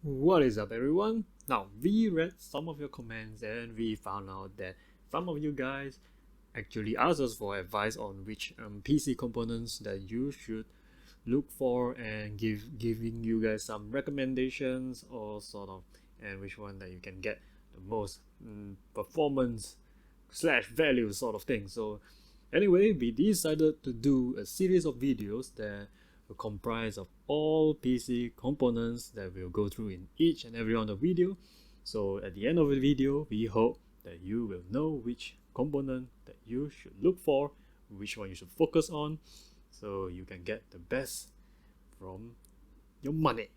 What is up, everyone? Now, we read some of your comments and we found out that some of you guys actually asked us for advice on which PC components that you should look for and giving you guys some recommendations or sort of, and which one that you can get the most performance slash value sort of thing. So anyway, we decided to do a series of videos that will comprise of all PC components that we'll go through in each and every on the video. So at the end of the video, we hope that you will know which component that you should look for, which one you should focus on, so you can get the best from your money.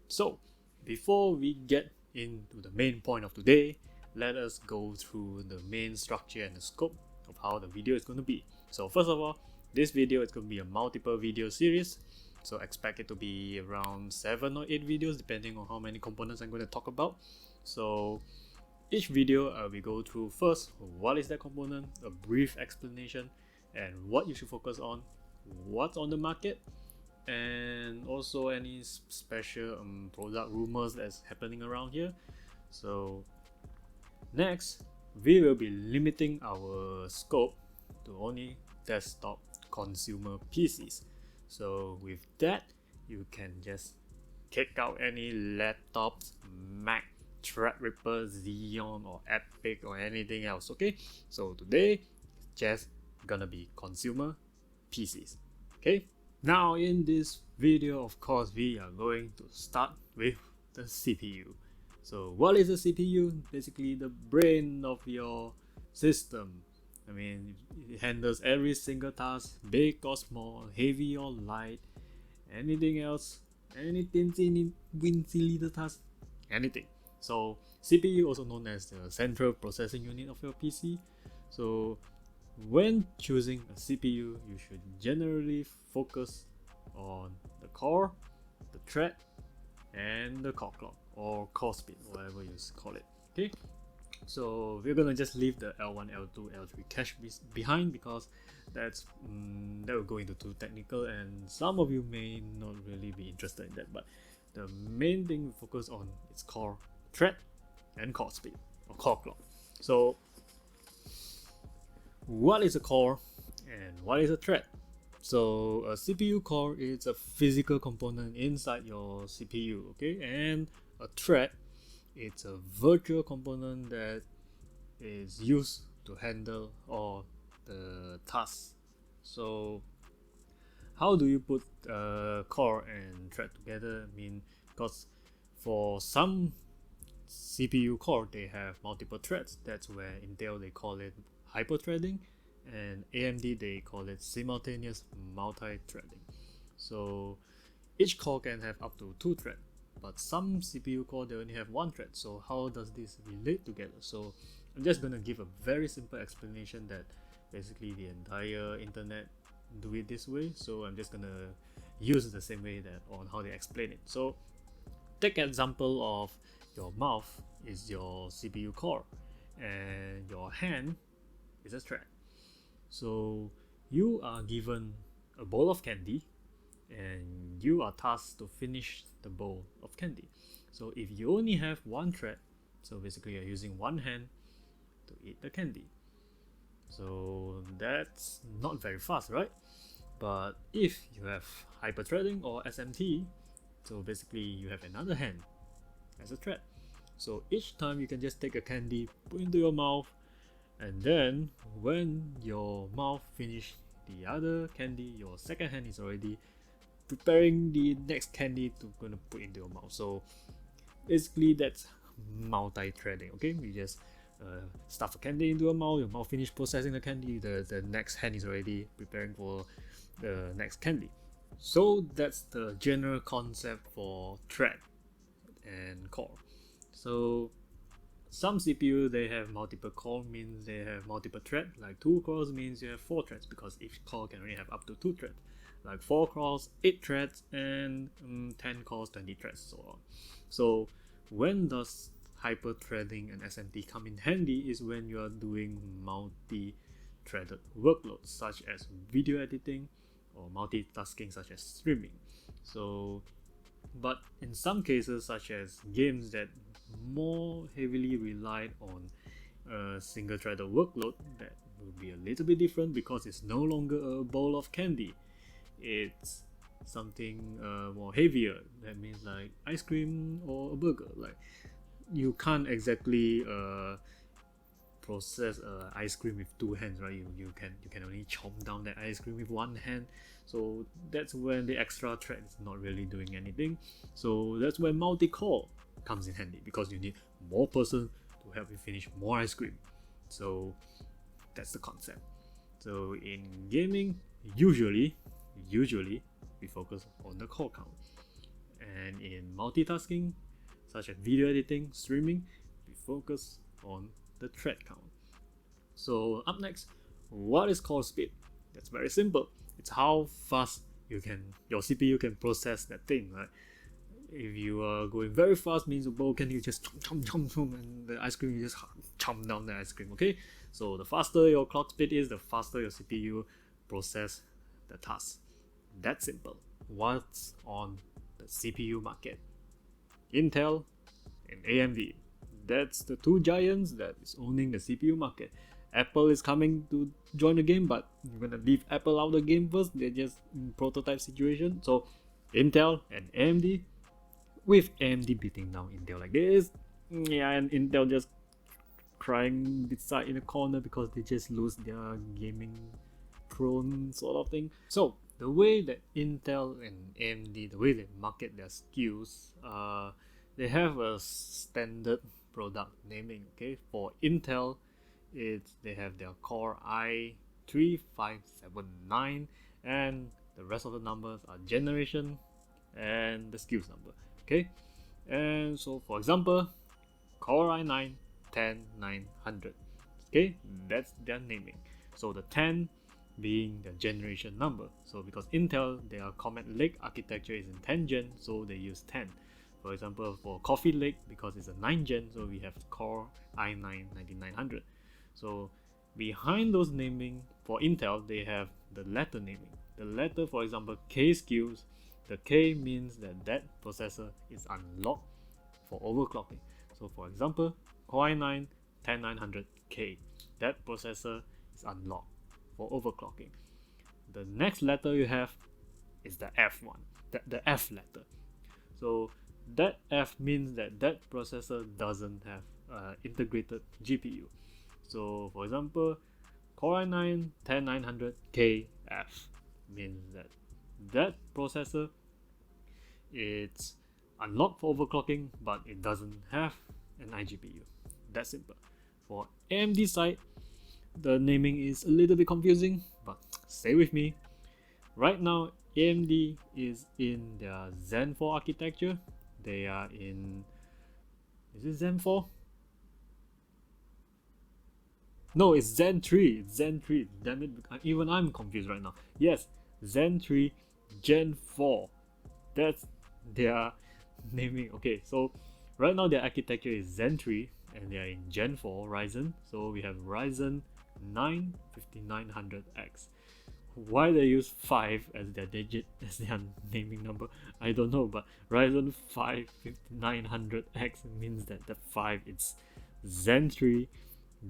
So before we get into the main point of today, let us go through the main structure and the scope of how the video is going to be. So first of all, this video is going to be a multiple video series, so expect it to be around 7 or 8 videos depending on how many components I'm going to talk about. So each video we go through first what is that component, a brief explanation, and what you should focus on, what's on the market, and also any special product rumors that's happening around here. So next, we will be limiting our scope to only desktop consumer PCs. So with that, you can just kick out any laptops, Mac, Threadripper, Xeon, or Epic, or anything else. Okay, so today just gonna be consumer PCs. Okay, now in this video, of course, we are going to start with the CPU. So what is a CPU? Basically the brain of your system. I mean, it handles every single task, big or small, heavy or light, anything else, any teensy little task, anything. So CPU, also known as the central processing unit of your PC. So when choosing a CPU, you should generally focus on the core, the thread, and the core clock or core speed, whatever you call it. Okay, so we're gonna just leave the L1, L2, L3 cache behind because that will go into too technical and some of you may not really be interested in that. But the main thing we focus on is core, thread, and core speed or core clock. So what is a core and what is a thread? So a CPU core is a physical component inside your CPU, okay? And a thread, it's a virtual component that is used to handle all the tasks. So how do you put core and thread together? I mean, because for some CPU core, they have multiple threads. That's where Intel, they call it hyper-threading, and AMD, they call it simultaneous multi-threading. So each core can have up to 2 threads, but some CPU core, they only have 1 thread. So how does this relate together? So I'm just gonna give a very simple explanation that basically the entire internet do it this way. So I'm just gonna use the same way that on how they explain it. So take an example of your mouth is your CPU core and your hand is a thread. So you are given a bowl of candy and you are tasked to finish the bowl of candy. So if you only have 1 thread, so basically you're using 1 hand to eat the candy. So that's not very fast, right? But if you have hyper-threading or SMT, so basically you have another hand as a thread. So each time you can just take a candy, put into your mouth, and then when your mouth finish the other candy, your second hand is already preparing the next candy to gonna put into your mouth. So basically that's multi-threading. Okay, you just stuff a candy into your mouth finish processing the candy, the next hand is already preparing for the next candy. So that's the general concept for thread and core. So some CPU, they have multiple core, means they have multiple thread. Like 2 cores means you have 4 threads because each core can only have up to 2 threads. Like 4 cores, 8 threads, and 10 cores, 20 threads, so on. So when does hyper-threading and SMT come in handy is when you are doing multi-threaded workloads such as video editing or multitasking such as streaming. So, but in some cases, such as games that more heavily relied on a single-threaded workload, that will be a little bit different because it's no longer a bowl of candy. It's something more heavier. That means like ice cream or a burger. Like you can't exactly process ice cream with two hands, right? You can only chomp down that ice cream with one hand. So that's when the extra thread is not really doing anything. So that's when multi-core comes in handy because you need more person to help you finish more ice cream. So that's the concept. So in gaming, usually we focus on the core count, and in multitasking such as video editing, streaming, we focus on the thread count. So up next, what is core speed? That's very simple. It's how fast your CPU can process that thing, right? If you are going very fast, means can you just chomp, and the ice cream you just chomp down the ice cream. Okay, so the faster your clock speed is, the faster your CPU process the task. That's simple. What's on the CPU market? Intel and AMD. That's the two giants that is owning the CPU market. Apple is coming to join the game, but you're gonna leave Apple out of the game first. They're just in prototype situation. So Intel and AMD, with AMD beating down Intel like this. Yeah, and Intel just crying beside in a corner because they just lose their gaming throne sort of thing. So the way that Intel and AMD, the way they market their skills, they have a standard product naming. Okay, for Intel, they have their Core i3-579, and the rest of the numbers are generation and the skills number. Okay, and so for example, Core i9-10900. Okay, that's their naming. So the 10 being the generation number. So because Intel, their Comet Lake architecture is in 10 gen, so they use 10. For example, for Coffee Lake, because it's a 9 gen, so we have Core i9-9900. So behind those naming for Intel, they have the letter naming. The letter, for example, K skills, the K means that processor is unlocked for overclocking. So for example, Core i9-10900K, that processor is unlocked for overclocking. The next letter you have is the F one, the F letter. So that F means that processor doesn't have integrated GPU. So for example, Core i9-10900KF means that processor, it's unlocked for overclocking, but it doesn't have an iGPU. That's simple. For AMD side, the naming is a little bit confusing, but stay with me. Right now, AMD is in their Zen 4 architecture. They are in... Is it Zen 4? No, it's Zen 3. It's Zen 3. Damn it, even I'm confused right now. Yes, Zen 3 Gen 4. That's their naming. Okay, so right now their architecture is Zen 3 and they are in Gen 4 Ryzen. So we have Ryzen 9 5900X. Why they use 5 as their naming number, I don't know, but Ryzen 5 5900X means that the 5 it's Zen 3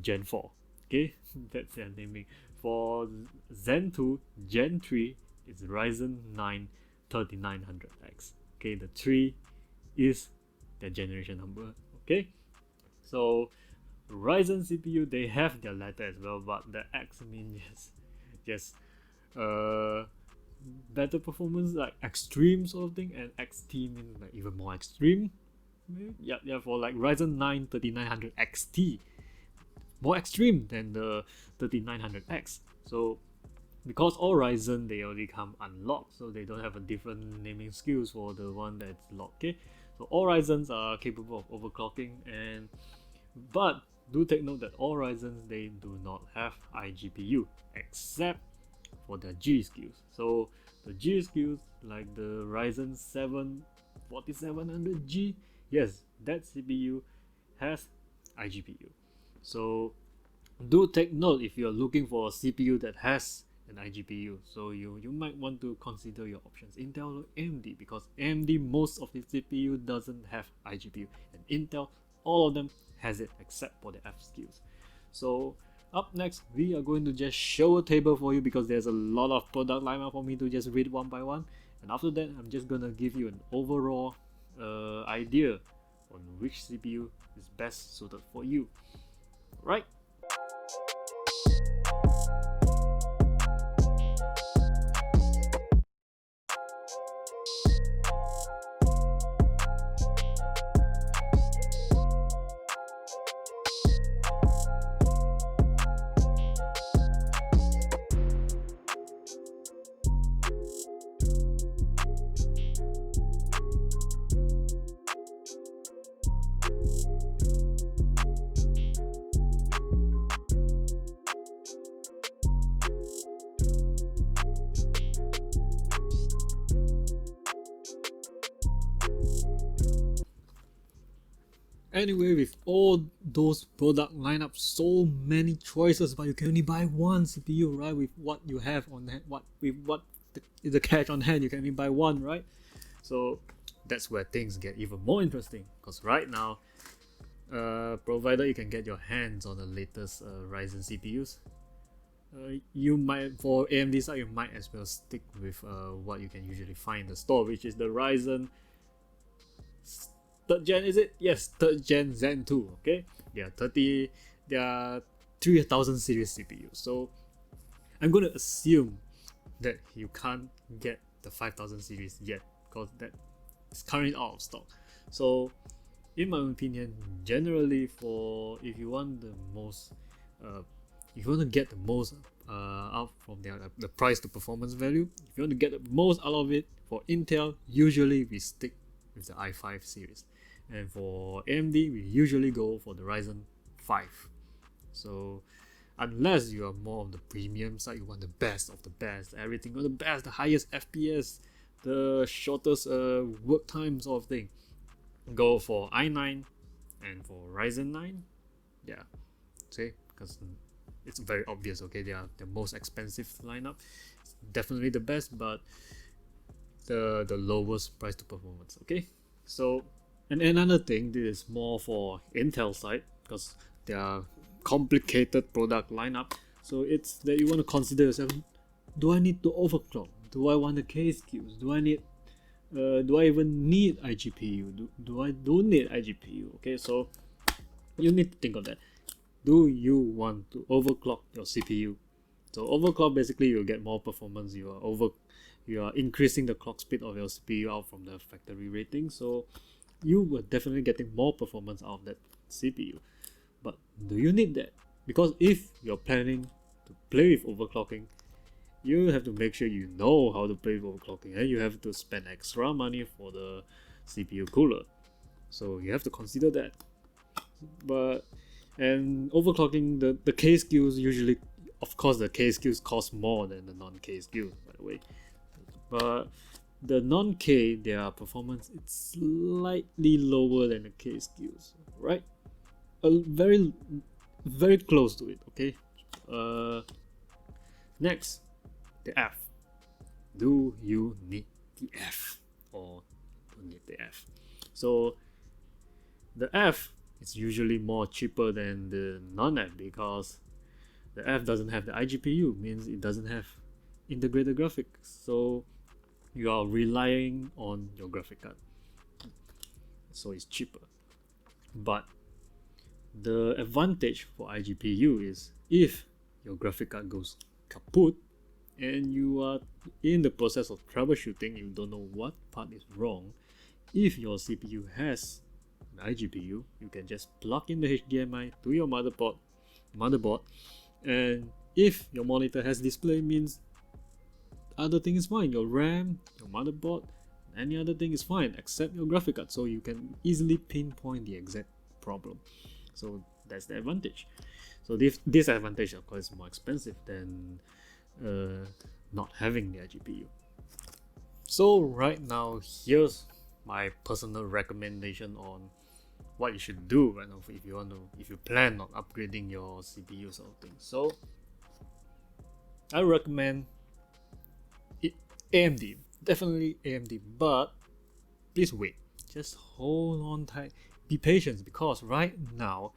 Gen 4. Okay, that's their naming. For Zen 2 Gen 3, it's Ryzen 9 3900X. Okay, the 3 is the generation number. Okay, so Ryzen CPU, they have their letter as well, but the X means just better performance, like extreme sort of thing, and XT means like even more extreme. Yeah, for like Ryzen 9 3900 XT, more extreme than the 3900X. So because all Ryzen, they already come unlocked, so they don't have a different naming skills for the one that's locked. Okay, so all Ryzens are capable of overclocking, but do take note that all Ryzens, they do not have iGPU except for the G skills. So the G skills, like the Ryzen 7 4700G, yes, that CPU has iGPU. So do take note, if you're looking for a CPU that has an iGPU. So you might want to consider your options, Intel or AMD, because AMD most of the CPU doesn't have iGPU, and Intel all of them has it except for the F skills. So up next, we are going to just show a table for you because there's a lot of product lineup for me to just read one by one. And after that, I'm just gonna give you an overall idea on which CPU is best suited for you. Right? Anyway, with all those product lineups, so many choices, but you can only buy one CPU, right? With what you have on hand, the cash on hand, you can only buy one, right? So that's where things get even more interesting. Because right now, provided you can get your hands on the latest Ryzen CPUs, you might, for AMD side, you might as well stick with what you can usually find in the store, which is the Ryzen third gen. Is it? Yes, third gen Zen 2. Okay, they are 3000 series CPU. So I'm gonna assume that you can't get the 5000 series yet because that is currently out of stock. So in my opinion, generally, for if you want the most if you want to get the most out from the price to performance value, if you want to get the most out of it, for Intel, usually we stick with the i5 series, and for AMD we usually go for the Ryzen 5. So unless you are more on the premium side, you want the best of the best, everything on the best, the highest FPS, the shortest work time sort of thing, go for i9 and for Ryzen 9. Yeah, see, because it's very obvious. Okay, they are the most expensive lineup. It's definitely the best, but the lowest price to performance. Okay, so and another thing, this is more for Intel side because they are complicated product lineup. So it's that you want to consider yourself: do I need to overclock? Do I want the K skills? Do I even need iGPU? Do I don't need iGPU? Okay, so you need to think of that. Do you want to overclock your CPU? So overclock, basically you get more performance. You are increasing the clock speed of your CPU out from the factory rating. So you were definitely getting more performance out of that CPU. But do you need that? Because if you're planning to play with overclocking, you have to make sure you know how to play with overclocking, and you have to spend extra money for the CPU cooler. So you have to consider that. But and overclocking, the K skills usually, of course, the K skills cost more than the non-K skills, by the way. But the non-K, their performance it's slightly lower than the K skills, right? Very, very close to it. Okay. Next, the F. Do you need the F or don't need the F? So the F is usually more cheaper than the non-F because the F doesn't have the iGPU, means it doesn't have integrated graphics. So you are relying on your graphic card. So it's cheaper. But the advantage for iGPU is if your graphic card goes kaput and you are in the process of troubleshooting, you don't know what part is wrong. If your CPU has an iGPU, you can just plug in the HDMI to your motherboard, and if your monitor has display, means other thing is fine. Your RAM, your motherboard, any other thing is fine except your graphic card. So you can easily pinpoint the exact problem. So that's the advantage. So this disadvantage, of course, is more expensive than not having the iGPU. So right now, here's my personal recommendation on what you should do right now if you plan on upgrading your CPU sort of thing. So I recommend AMD, definitely AMD, but please wait, just hold on tight, be patient, because right now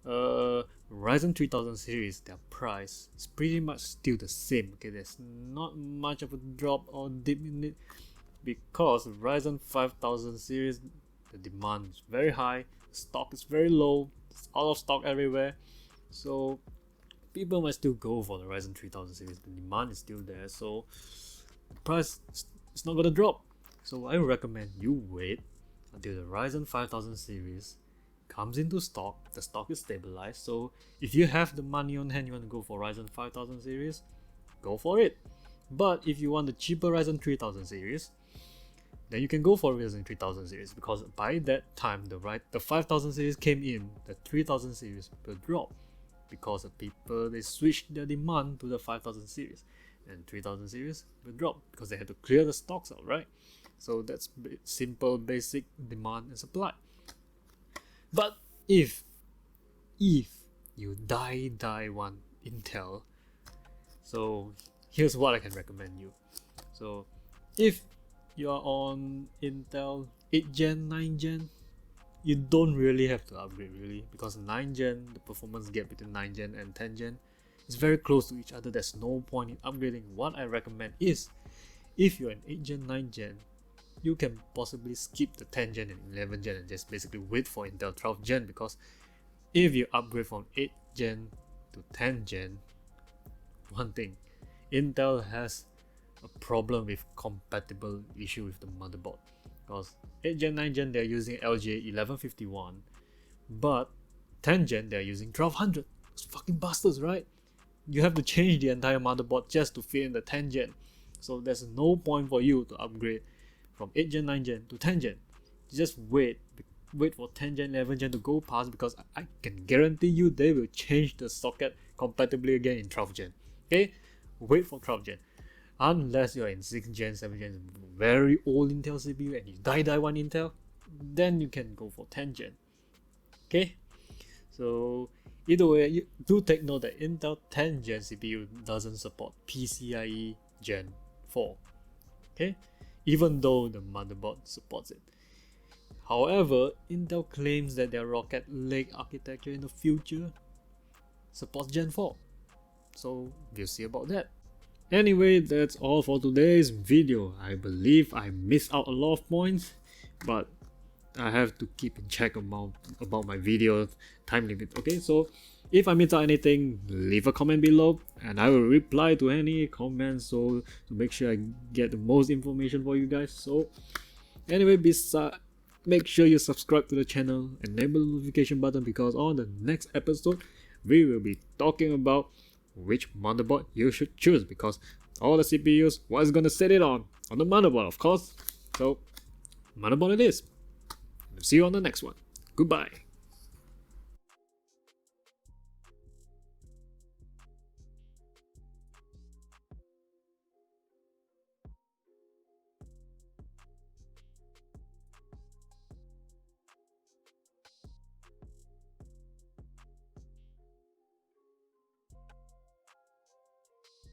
Ryzen 3000 series, their price is pretty much still the same. Okay, there's not much of a drop or dip in it, because Ryzen 5000 series, the demand is very high, stock is very low, it's out of stock everywhere, so people might still go for the Ryzen 3000 series. The demand is still there, so the price is not gonna drop. So I recommend you wait until the Ryzen 5000 series comes into stock, the stock is stabilized. So if you have the money on hand, you want to go for Ryzen 5000 series, go for it. But if you want the cheaper Ryzen 3000 series, then you can go for Ryzen 3000 series, because by that time the 5000 series came in, the 3000 series will drop, because the people, they switched their demand to the 5000 series, and 3000 series will drop because they had to clear the stocks out, right? So that's simple basic demand and supply. But if you die want Intel, so here's what I can recommend you. So if you are on Intel 8 gen, 9 gen, you don't really have to upgrade really, because 9 gen, the performance gap between 9 gen and 10 gen is very close to each other. There's no point in upgrading. What I recommend is, if you're an 8 gen, 9 gen, you can possibly skip the 10 gen and 11 gen and just basically wait for Intel 12 gen, because if you upgrade from 8 gen to 10 gen, one thing, Intel has a problem with compatible issue with the motherboard, because 8 gen, 9 gen they're using LGA 1151, but 10 gen they're using 1200. It's fucking bastards, right? You have to change the entire motherboard just to fit in the 10 gen, so there's no point for you to upgrade from 8 gen, 9 gen to 10 gen. Just wait for 10 gen, 11 gen to go past, because I can guarantee you they will change the socket compatibly again in 12 gen. Okay, wait for 12 gen. Unless you're in 6 gen, 7 gen, very old Intel CPU and you die want Intel, then you can go for 10 gen. Okay, so either way, you do take note that Intel 10 gen CPU doesn't support PCIe Gen 4. Okay, even though the motherboard supports it. However, Intel claims that their Rocket Lake architecture in the future supports Gen 4. So we'll see about that. Anyway, that's all for today's video. I believe I missed out a lot of points, but I have to keep in check about my video time limit. Okay, so if I miss out anything, leave a comment below and I will reply to any comments, so to make sure I get the most information for you guys. So anyway, make sure you subscribe to the channel, enable the notification button, because on the next episode we will be talking about which motherboard you should choose, because all the CPUs was gonna set it on the motherboard, of course. So motherboard it is. See you on the next one. Goodbye.